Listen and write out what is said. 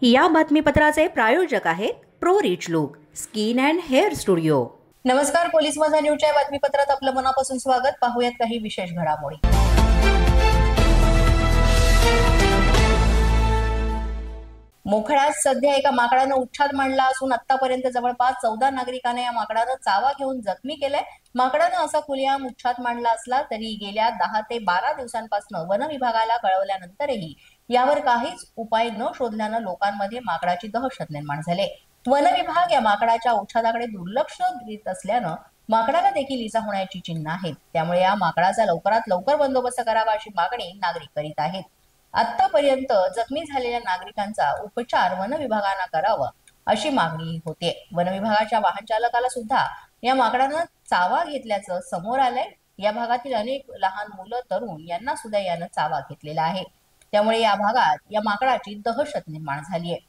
या बातमीपत्राचे प्रायोजक आहेत pro rich look skin and hair studio. नमस्कार, पोलीस माझा न्यूजच्या बातमीपत्रात आपलं मनापासून स्वागत। पाहूयात काही विशेष घडामोडी। मोखळ्यात सध्या एका माकडानं उच्छाद मांडला असून आतापर्यंत जवळपास 14 नागरिकांना या माकडानं चावा घेऊन जखमी केलंय। माकडानं असा खुलेआम उच्छाद मांडला असला तरी गेल्या 10 ते 12 दिवसांपासून वन विभागाला कळवल्यानंतरही यावर काहीच उपाय न शोधल्यानं लोकांमध्ये माकडाची दहशत निर्माण झाली। वन विभाग या माकडाच्या उच्छादाकडे दुर्लक्ष करीत असल्यानं माकडाला देखील इजा होण्याची चिन्ह आहेत। त्यामुळे या माकडाचा लवकरात लवकर बंदोबस्त करावा अशी मागणी नागरिक करीत आहेत। आतापर्यंत जखमी झालेल्या नागरिकांचा उपचार वन विभागानं करावा अशी मागणी होते। वन विभागाच्या वाहन चालकाला सुद्धा या माकडानं चावा घेतल्याचं समोर आलंय। या भागातील अनेक लहान मुलं तरुण यांना सुद्धा यानं चावा घेतलेला आहे। त्यामुळे या भागात या माकडाची दहशत निर्माण झाली आहे।